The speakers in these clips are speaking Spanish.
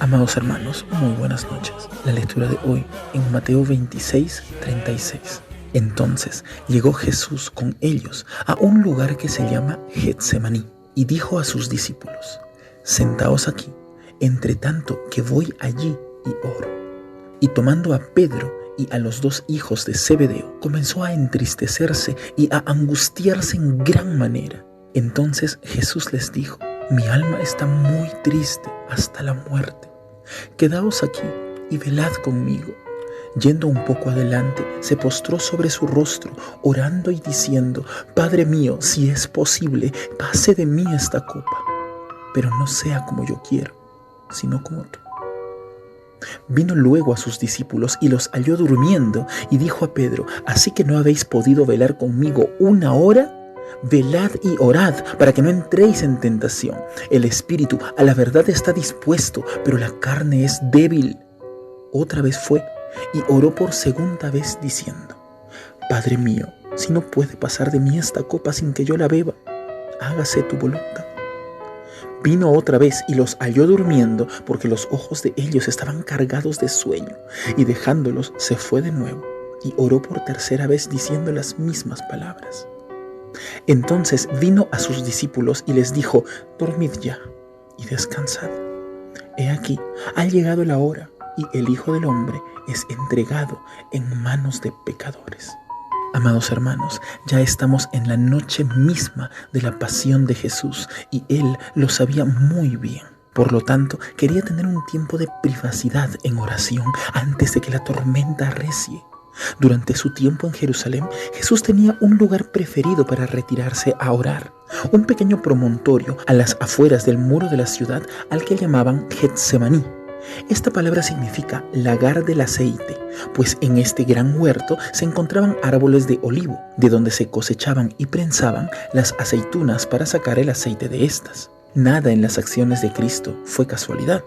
Amados hermanos, muy buenas noches. La lectura de hoy en Mateo 26:36. Entonces llegó Jesús con ellos a un lugar que se llama Getsemaní y dijo a sus discípulos: Sentaos aquí, entre tanto que voy allí y oro. Y tomando a Pedro y a los dos hijos de Zebedeo, comenzó a entristecerse y a angustiarse en gran manera. Entonces Jesús les dijo: Mi alma está muy triste hasta la muerte. Quedaos aquí y velad conmigo. Yendo un poco adelante, se postró sobre su rostro, orando y diciendo: Padre mío, si es posible, pase de mí esta copa, pero no sea como yo quiero, sino como tú. Vino luego a sus discípulos y los halló durmiendo, y dijo a Pedro: ¿Así que no habéis podido velar conmigo una hora? Velad y orad para que no entréis en tentación. El espíritu a la verdad está dispuesto, pero la carne es débil. Otra vez fue y oró por segunda vez diciendo: Padre mío, si no puede pasar de mí esta copa sin que yo la beba, hágase tu voluntad. Vino otra vez y los halló durmiendo, porque los ojos de ellos estaban cargados de sueño, y dejándolos se fue de nuevo y oró por tercera vez diciendo las mismas palabras. Entonces vino a sus discípulos y les dijo: Dormid ya y descansad. He aquí, ha llegado la hora, y el Hijo del Hombre es entregado en manos de pecadores. Amados hermanos, ya estamos en la noche misma de la pasión de Jesús, y Él lo sabía muy bien. Por lo tanto, quería tener un tiempo de privacidad en oración antes de que la tormenta arrecie. Durante su tiempo en Jerusalén, Jesús tenía un lugar preferido para retirarse a orar, un pequeño promontorio a las afueras del muro de la ciudad al que llamaban Getsemaní. Esta palabra significa lagar del aceite, pues en este gran huerto se encontraban árboles de olivo, de donde se cosechaban y prensaban las aceitunas para sacar el aceite de estas. Nada en las acciones de Cristo fue casualidad.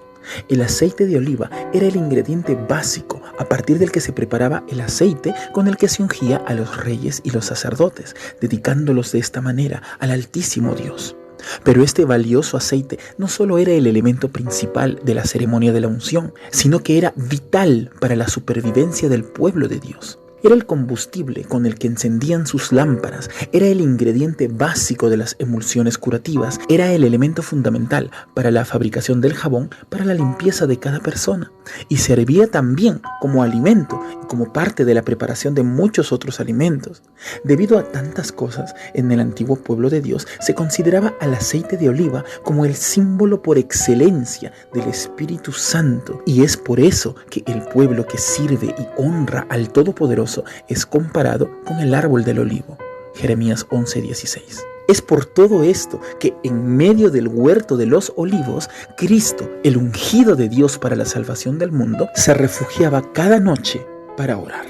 El aceite de oliva era el ingrediente básico a partir del que se preparaba el aceite con el que se ungía a los reyes y los sacerdotes, dedicándolos de esta manera al Altísimo Dios. Pero este valioso aceite no solo era el elemento principal de la ceremonia de la unción, sino que era vital para la supervivencia del pueblo de Dios. Era el combustible con el que encendían sus lámparas, era el ingrediente básico de las emulsiones curativas, era el elemento fundamental para la fabricación del jabón para la limpieza de cada persona, y servía también como alimento y como parte de la preparación de muchos otros alimentos. Debido a tantas cosas, en el antiguo pueblo de Dios se consideraba al aceite de oliva como el símbolo por excelencia del Espíritu Santo, y es por eso que el pueblo que sirve y honra al Todopoderoso es comparado con el árbol del olivo. Jeremías 11:16. Es por todo esto que en medio del huerto de los olivos, Cristo, el ungido de Dios para la salvación del mundo, se refugiaba cada noche para orar.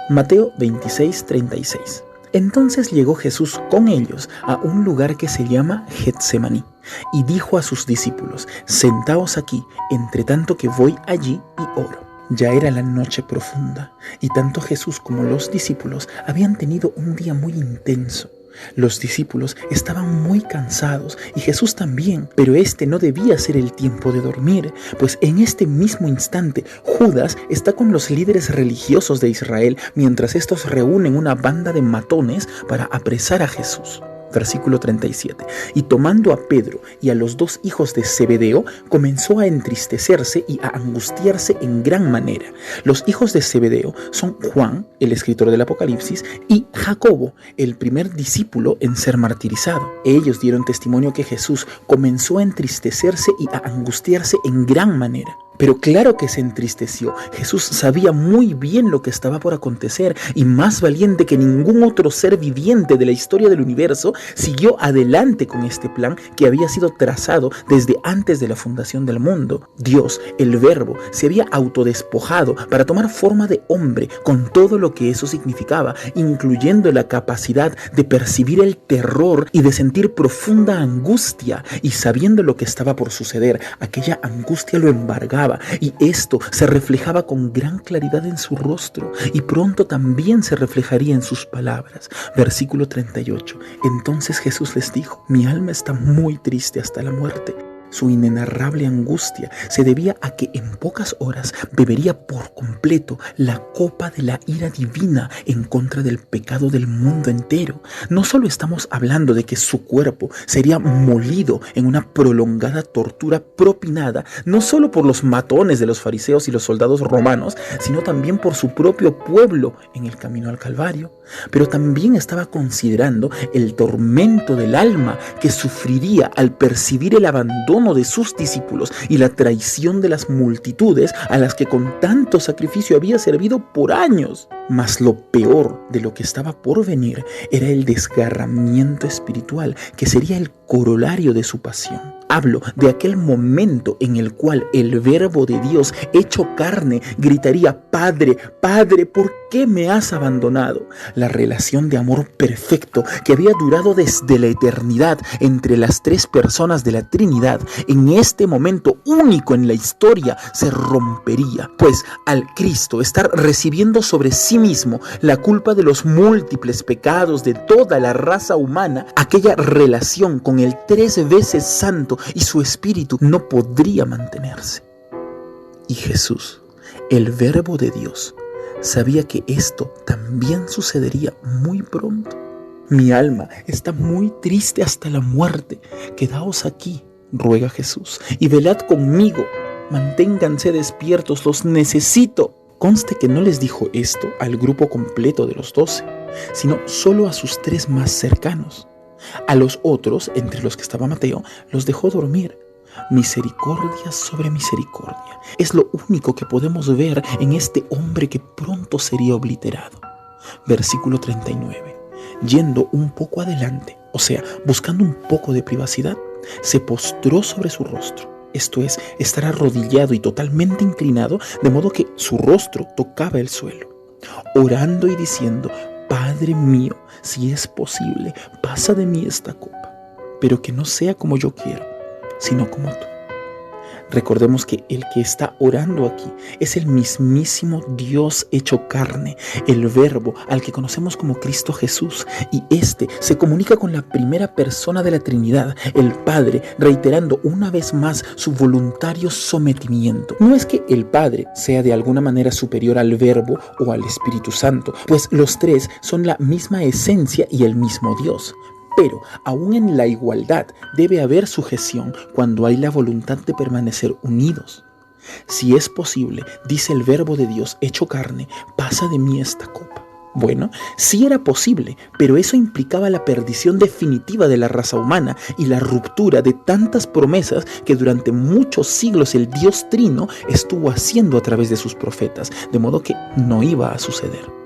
Mateo 26:36. Entonces llegó Jesús con ellos a un lugar que se llama Getsemaní y dijo a sus discípulos: Sentaos aquí, entre tanto que voy allí y oro. Ya era la noche profunda, y tanto Jesús como los discípulos habían tenido un día muy intenso. Los discípulos estaban muy cansados, y Jesús también, pero este no debía ser el tiempo de dormir, pues en este mismo instante Judas está con los líderes religiosos de Israel, mientras estos reúnen una banda de matones para apresar a Jesús. Versículo 37. Y tomando a Pedro y a los dos hijos de Zebedeo, comenzó a entristecerse y a angustiarse en gran manera. Los hijos de Zebedeo son Juan, el escritor del Apocalipsis, y Jacobo, el primer discípulo en ser martirizado. Ellos dieron testimonio que Jesús comenzó a entristecerse y a angustiarse en gran manera. Pero claro que se entristeció. Jesús sabía muy bien lo que estaba por acontecer, y más valiente que ningún otro ser viviente de la historia del universo, siguió adelante con este plan que había sido trazado desde antes de la fundación del mundo. Dios, el Verbo, se había autodespojado para tomar forma de hombre, con todo lo que eso significaba, incluyendo la capacidad de percibir el terror y de sentir profunda angustia, y sabiendo lo que estaba por suceder, aquella angustia lo embargaba, y esto se reflejaba con gran claridad en su rostro, y pronto también se reflejaría en sus palabras. Versículo 38. Entonces Jesús les dijo: Mi alma está muy triste hasta la muerte. Su inenarrable angustia se debía a que en pocas horas bebería por completo la copa de la ira divina en contra del pecado del mundo entero. No solo estamos hablando de que su cuerpo sería molido en una prolongada tortura propinada, no solo por los matones de los fariseos y los soldados romanos, sino también por su propio pueblo en el camino al Calvario. Pero también estaba considerando el tormento del alma que sufriría al percibir el abandono de sus discípulos y la traición de las multitudes a las que con tanto sacrificio había servido por años. Mas lo peor de lo que estaba por venir era el desgarramiento espiritual que sería el corolario de su pasión. Hablo de aquel momento en el cual el Verbo de Dios hecho carne gritaría: Padre, Padre, ¿por qué me has abandonado? La relación de amor perfecto que había durado desde la eternidad entre las tres personas de la Trinidad, en este momento único en la historia se rompería, pues al Cristo estar recibiendo sobre sí mismo la culpa de los múltiples pecados de toda la raza humana, aquella relación con el 3 veces santo y su espíritu no podría mantenerse. Y Jesús, el Verbo de Dios, sabía que esto también sucedería muy pronto. Mi alma está muy triste hasta la muerte. Quedaos aquí, ruega Jesús, y velad conmigo. Manténganse despiertos, los necesito. Conste que no les dijo esto al grupo completo de los 12, sino solo a sus 3 más cercanos. A los otros, entre los que estaba Mateo, los dejó dormir. Misericordia sobre misericordia. Es lo único que podemos ver en este hombre que pronto sería obliterado. Versículo 39. Yendo un poco adelante, o sea, buscando un poco de privacidad, se postró sobre su rostro. Esto es, estar arrodillado y totalmente inclinado, de modo que su rostro tocaba el suelo, orando y diciendo: Padre mío, si es posible, pasa de mí esta copa, pero que no sea como yo quiero, sino como tú. Recordemos que el que está orando aquí es el mismísimo Dios hecho carne, el Verbo al que conocemos como Cristo Jesús, y este se comunica con la primera persona de la Trinidad, el Padre, reiterando una vez más su voluntario sometimiento. No es que el Padre sea de alguna manera superior al Verbo o al Espíritu Santo, pues los tres son la misma esencia y el mismo Dios. Pero aún en la igualdad debe haber sujeción cuando hay la voluntad de permanecer unidos. Si es posible, dice el Verbo de Dios hecho carne, pasa de mí esta copa. Bueno, sí era posible, pero eso implicaba la perdición definitiva de la raza humana y la ruptura de tantas promesas que durante muchos siglos el Dios Trino estuvo haciendo a través de sus profetas, de modo que no iba a suceder.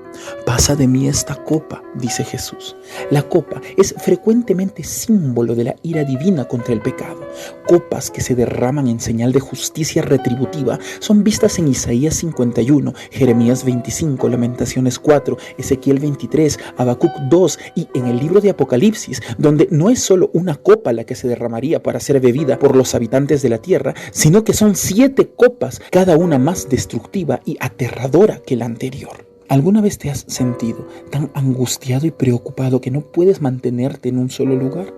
Pasa de mí esta copa, dice Jesús. La copa es frecuentemente símbolo de la ira divina contra el pecado. Copas que se derraman en señal de justicia retributiva son vistas en Isaías 51, Jeremías 25, Lamentaciones 4, Ezequiel 23, Habacuc 2 y en el libro de Apocalipsis, donde no es solo una copa la que se derramaría para ser bebida por los habitantes de la tierra, sino que son 7 copas, cada una más destructiva y aterradora que la anterior. ¿Alguna vez te has sentido tan angustiado y preocupado que no puedes mantenerte en un solo lugar?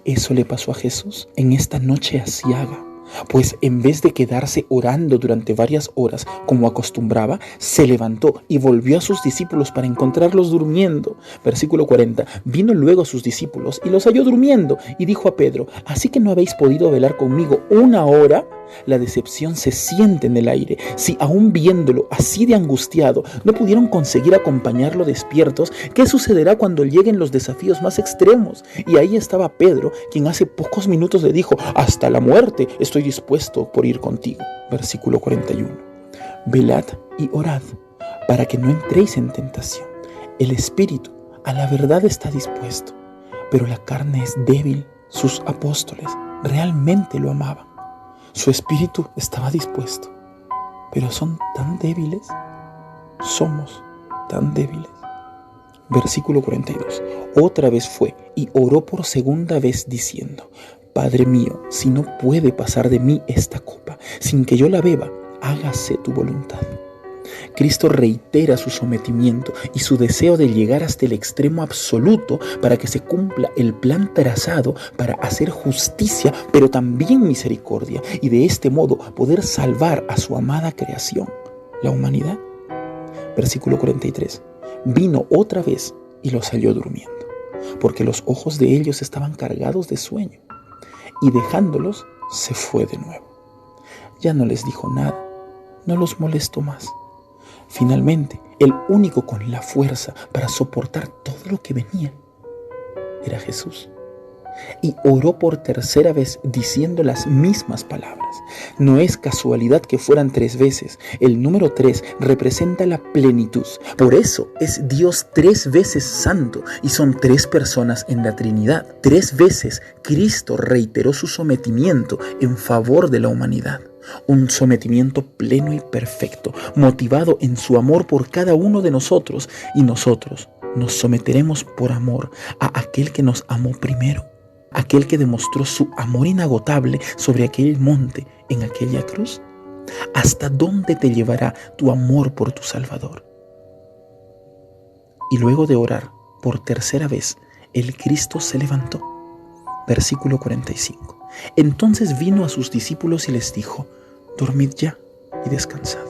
Eso le pasó a Jesús en esta noche aciaga, pues en vez de quedarse orando durante varias horas como acostumbraba, se levantó y volvió a sus discípulos para encontrarlos durmiendo. Versículo 40. Vino luego a sus discípulos y los halló durmiendo y dijo a Pedro: ¿así que no habéis podido velar conmigo 1 hora? La decepción se siente en el aire. Si aún viéndolo así de angustiado no pudieron conseguir acompañarlo despiertos, ¿qué sucederá cuando lleguen los desafíos más extremos? Y ahí estaba Pedro, quien hace pocos minutos le dijo: hasta la muerte estoy dispuesto por ir contigo. Versículo 41. Velad y orad para que no entréis en tentación. El espíritu a la verdad está dispuesto, pero la carne es débil. Sus apóstoles realmente lo amaban. Su espíritu estaba dispuesto, pero son tan débiles. Somos tan débiles. Versículo 42. Otra vez fue y oró por segunda vez diciendo: Padre mío, si no puede pasar de mí esta copa sin que yo la beba, hágase tu voluntad. Cristo reitera su sometimiento y su deseo de llegar hasta el extremo absoluto para que se cumpla el plan trazado para hacer justicia, pero también misericordia, y de este modo poder salvar a su amada creación, la humanidad. Versículo 43. Vino otra vez y los halló durmiendo, porque los ojos de ellos estaban cargados de sueño, y dejándolos se fue de nuevo. Ya no les dijo nada, no los molestó más. Finalmente, el único con la fuerza para soportar todo lo que venía era Jesús. Y oró por tercera vez diciendo las mismas palabras. No es casualidad que fueran 3 veces. El número 3 representa la plenitud. Por eso es Dios 3 veces santo y son 3 personas en la Trinidad. 3 veces Cristo reiteró su sometimiento en favor de la humanidad. Un sometimiento pleno y perfecto, motivado en su amor por cada uno de nosotros, y nosotros nos someteremos por amor a aquel que nos amó primero, aquel que demostró su amor inagotable sobre aquel monte, en aquella cruz. ¿Hasta dónde te llevará tu amor por tu Salvador? Y luego de orar por tercera vez, el Cristo se levantó. Versículo 45. Entonces vino a sus discípulos y les dijo: dormid ya y descansad.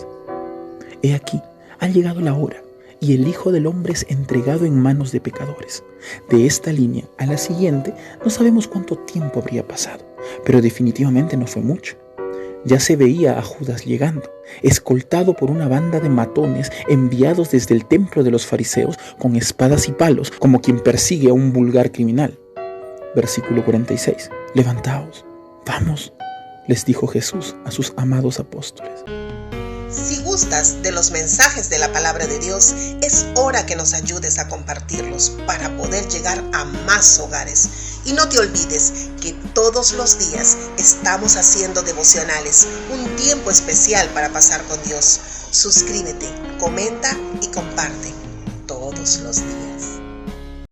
He aquí, ha llegado la hora, y el Hijo del Hombre es entregado en manos de pecadores. De esta línea a la siguiente no sabemos cuánto tiempo habría pasado, pero definitivamente no fue mucho. Ya se veía a Judas llegando, escoltado por una banda de matones enviados desde el templo de los fariseos con espadas y palos, como quien persigue a un vulgar criminal. Versículo 46. Levantaos, vamos, les dijo Jesús a sus amados apóstoles. Si gustas de los mensajes de la palabra de Dios, es hora que nos ayudes a compartirlos para poder llegar a más hogares. Y no te olvides que todos los días estamos haciendo devocionales, un tiempo especial para pasar con Dios. Suscríbete, comenta y comparte todos los días.